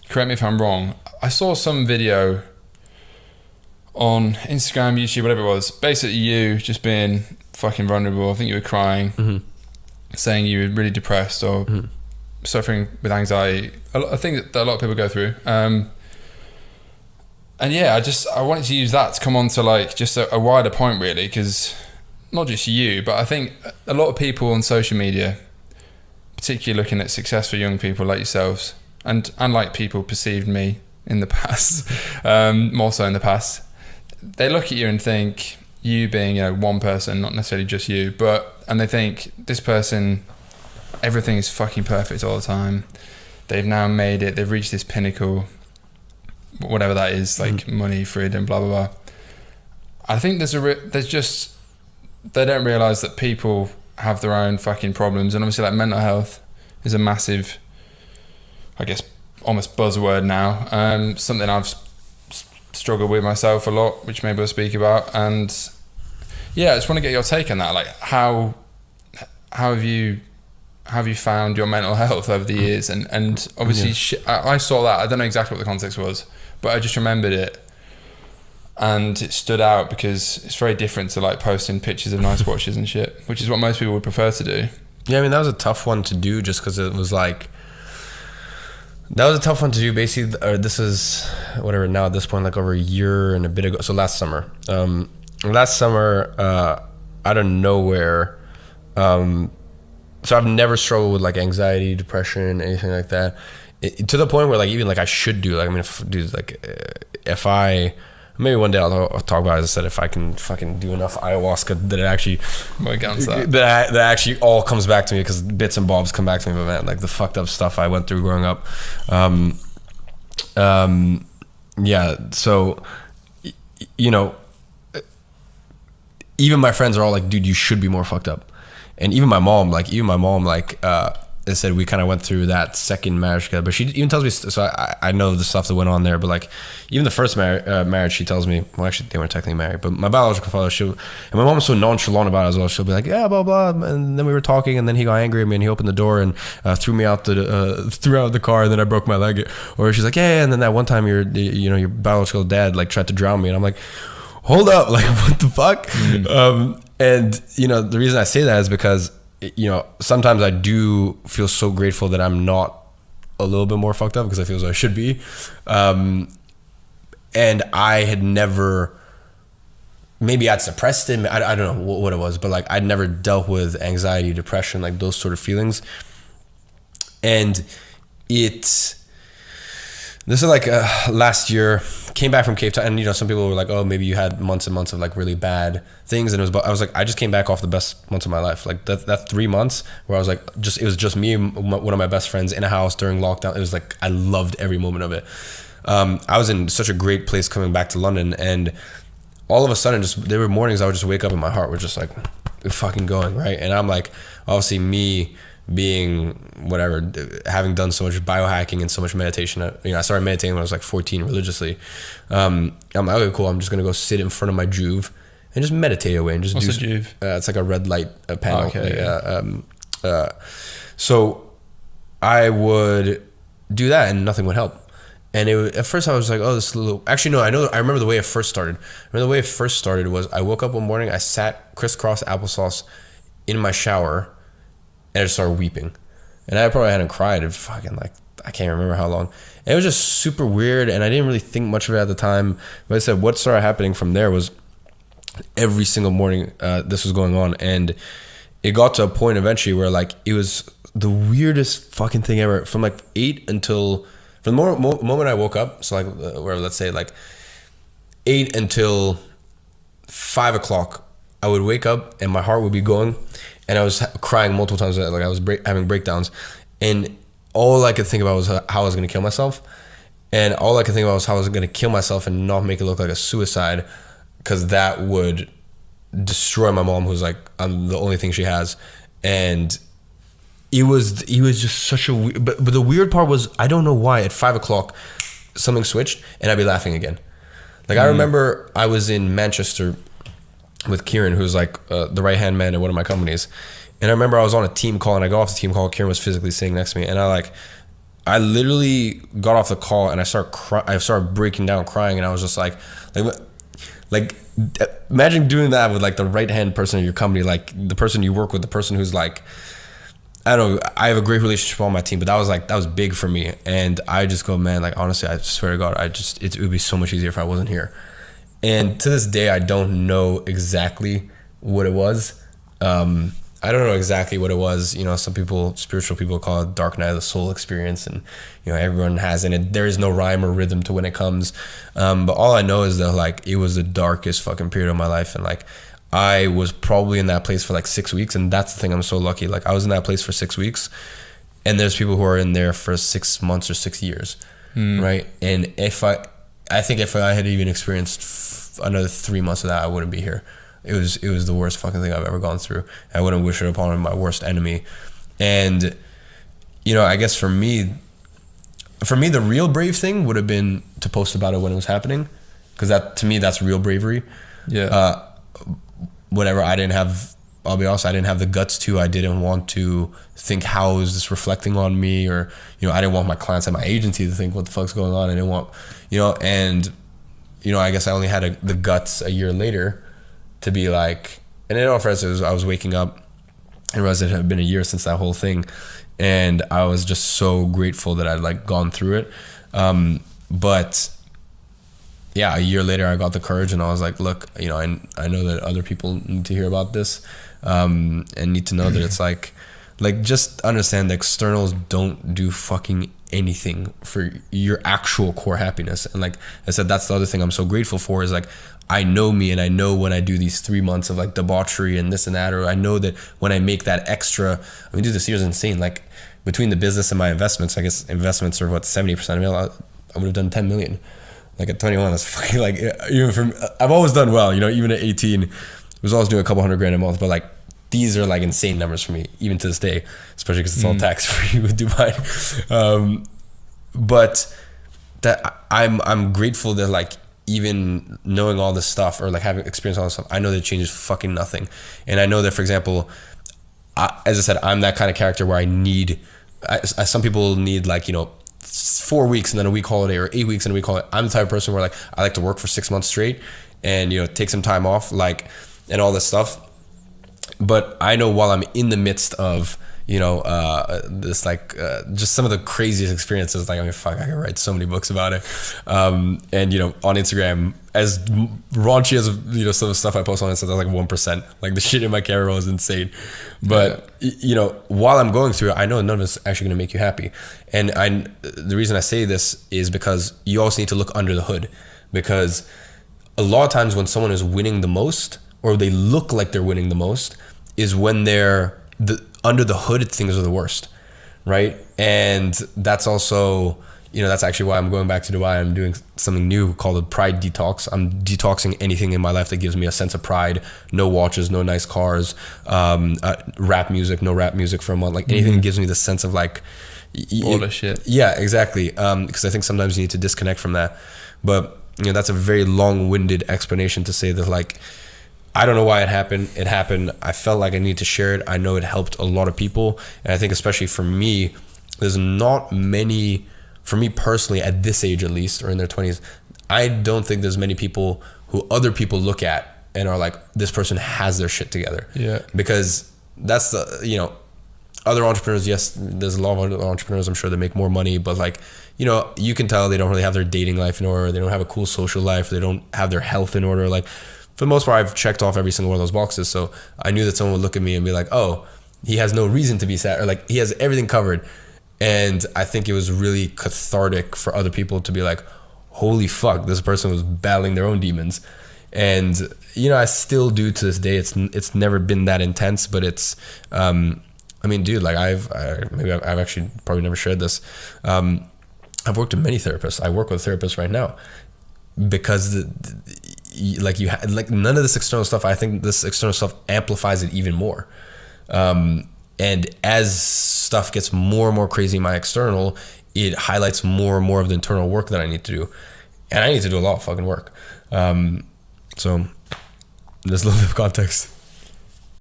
correct me if I'm wrong, I saw some video on Instagram, YouTube, whatever it was, basically you just being fucking vulnerable. I think you were crying, saying you were really depressed or suffering with anxiety. I think that a lot of people go through. And yeah, I wanted to use that to come on to like just a wider point really, because not just you, but I think a lot of people on social media, particularly looking at successful young people like yourselves, and like people perceived me in the past, more so in the past, they look at you and think, you being, you know, one person, not necessarily just you, and they think this person, everything is fucking perfect all the time. They've now made it, they've reached this pinnacle, whatever that is, like money, freedom, blah, blah, blah. I think there's just, they don't realize that people have their own fucking problems. And obviously like mental health is a massive, I guess, almost buzzword now. Something I've struggled with myself a lot, which maybe I'll speak about. And yeah, I just want to get your take on that. Like how have you found your mental health over the years? And obviously I saw that, I don't know exactly what the context was, but I just remembered it. And it stood out because it's very different to like posting pictures of nice watches and shit, which is what most people would prefer to do. Yeah, I mean, that was a tough one to do just because it was like, that was a tough one to do basically, or this is whatever now at this point, like over a year and a bit ago. So last summer, out of nowhere, so I've never struggled with like anxiety, depression, anything like that. To the point where like, even like I should do, like, I mean, if I, maybe one day I'll talk about it, as I said, if I can fucking do enough ayahuasca that it actually, that actually all comes back to me, because bits and bobs come back to me, but man, like the fucked up stuff I went through growing up. Yeah, so, you know, even my friends are all like, dude, you should be more fucked up. And even my mom, they said we kind of went through that second marriage together, but she even tells me, so I know the stuff that went on there, but like even the first marriage, she tells me, well, actually they weren't technically married, but my biological father, and my mom was so nonchalant about it as well. She'll be like, yeah, blah, blah. And then we were talking, and then he got angry at me and he opened the door and threw me out the car, and then I broke my leg. Or she's like, yeah, and then that one time your biological dad like tried to drown me, and I'm like, hold up, like what the fuck? And you know, the reason I say that is because, you know, sometimes I do feel so grateful that I'm not a little bit more fucked up, because I feel as I should be. And I had never, maybe I'd suppressed it. I don't know what it was, but like I'd never dealt with anxiety, depression, like those sort of feelings. And this is like last year, came back from Cape Town, and you know, some people were like, oh, maybe you had months and months of like really bad things, and I was like, I just came back off the best months of my life. Like that 3 months where I was like, it was just me and one of my best friends in a house during lockdown. It was like, I loved every moment of it. I was in such a great place coming back to London, and all of a sudden, there were mornings I would just wake up and my heart was just like fucking going, right? And I'm like, obviously me being whatever, having done so much biohacking and so much meditation, you know, I started meditating when I was like 14 religiously. I'm like, okay, cool, I'm just gonna go sit in front of my Joovv and just meditate away and just What's a Joovv? It's like a red light panel. Okay, So I would do that and nothing would help. And at first I was like, oh, this little, actually no, I remember the way it first started. The way it first started was I woke up one morning, I sat crisscross applesauce in my shower, and I just started weeping. And I probably hadn't cried in fucking like, I can't remember how long. And it was just super weird, and I didn't really think much of it at the time. But I said, what started happening from there was every single morning this was going on. And it got to a point eventually where like, it was the weirdest fucking thing ever. From like 8 until, from the moment I woke up, so like, where let's say like 8 until 5 o'clock, I would wake up and my heart would be going. And I was crying multiple times, like I was having breakdowns, and all I could think about was how I was going to kill myself, and all I could think about was how I was going to kill myself and not make it look like a suicide, because that would destroy my mom, who's like, I'm the only thing she has. And he was just such a weird, but the weird part was, I don't know why at 5 o'clock something switched and I'd be laughing again. Like I remember I was in Manchester with Kieran, who's like the right hand man at one of my companies, and I remember I was on a team call, and I got off the team call, Kieran was physically sitting next to me, and I I literally got off the call and I started breaking down crying, and I was just like imagine doing that with like the right hand person in your company, like the person you work with, the person who's like, I don't know, I have a great relationship on my team, but that was big for me. And I just go, man, like honestly, I swear to God, it would be so much easier if I wasn't here. And to this day, I don't know exactly what it was. I don't know exactly what it was. You know, some people, spiritual people, call it dark night of the soul experience, and you know, everyone has in it. There is no rhyme or rhythm to when it comes. But all I know is that like it was the darkest fucking period of my life, and like I was probably in that place for like 6 weeks, and that's the thing. I'm so lucky. Like I was in that place for 6 weeks, and there's people who are in there for 6 months or 6 years, right? And I think if I had even experienced another 3 months of that, I wouldn't be here. It was the worst fucking thing I've ever gone through. I wouldn't wish it upon my worst enemy. And you know, I guess for me, the real brave thing would have been to post about it when it was happening, because that, to me, that's real bravery. Yeah. Whatever, I'll be honest, I didn't have the guts to. I didn't want to think, how is this reflecting on me? Or, you know, I didn't want my clients at my agency to think, what the fuck's going on? I didn't want, you know, and, you know, I guess I only had the guts a year later to be like, and in all fairness, I was waking up and realized it had been a year since that whole thing. And I was just so grateful that I'd like gone through it. But yeah, a year later I got the courage, and I was like, look, you know, I know that other people need to hear about this, and need to know that it's like just understand that externals don't do fucking anything for your actual core happiness. And like I said, that's the other thing I'm so grateful for, is like, I know me, and I know when I do these 3 months of like debauchery and this and that, or I know that when I make that extra, I mean, dude, this year's insane. Like between the business and my investments, I guess investments are what, 70% of me, I would have done 10 million. Like at 21, that's fucking like, even from, I've always done well, you know, even at 18, I was always doing a couple $100,000 a month, but like, these are like insane numbers for me, even to this day, especially because it's all tax free with Dubai. But that I'm grateful that like, even knowing all this stuff, or like having experienced all this stuff, I know that it changes fucking nothing. And I know that, for example, as I said, I'm that kind of character where some people need like, you know, 4 weeks and then a week holiday, or 8 weeks and a week holiday. I'm the type of person where like, I like to work for 6 months straight and, you know, take some time off, like, and all this stuff. But I know while I'm in the midst of, you know, this like, just some of the craziest experiences, like, I mean, fuck, I can write so many books about it. And, you know, on Instagram, as raunchy as, you know, some of the stuff I post on Instagram, that's like 1%. Like the shit in my camera was insane. But, you know, while I'm going through it, I know none of it's actually going to make you happy. And the reason I say this is because you also need to look under the hood, because a lot of times when someone is winning the most, or they look like they're winning the most, is when they're under the hood, things are the worst, right? And that's also, you know, that's actually why I'm going back to Dubai. I'm doing something new called a pride detox. I'm detoxing anything in my life that gives me a sense of pride. No watches, no nice cars, rap music, no rap music for a month. Like anything that gives me the sense of like, all the shit. Yeah, exactly. Because I think sometimes you need to disconnect from that. But, you know, that's a very long-winded explanation to say that, like, I don't know why it happened. It happened. I felt like I needed to share it. I know it helped a lot of people. And I think especially for me, there's not many, for me personally, at this age at least, or in their 20s, I don't think there's many people who other people look at and are like, this person has their shit together. Yeah. Because that's the, you know, other entrepreneurs, yes, there's a lot of other entrepreneurs, I'm sure, that make more money, but like, you know, you can tell they don't really have their dating life in order. They don't have a cool social life. They don't have their health in order. Like, for the most part, I've checked off every single one of those boxes. So I knew that someone would look at me and be like, oh, he has no reason to be sad, or like he has everything covered. And I think it was really cathartic for other people to be like, holy fuck, this person was battling their own demons. And, you know, I still do to this day. It's never been that intense, but it's, I mean, dude, like I've actually probably never shared this. I've worked with many therapists. I work with a therapist right now because like none of this external stuff, I think this external stuff amplifies it even more. And as stuff gets more and more crazy in my external, it highlights more and more of the internal work that I need to do. And I need to do a lot of fucking work. So there's a little bit of context.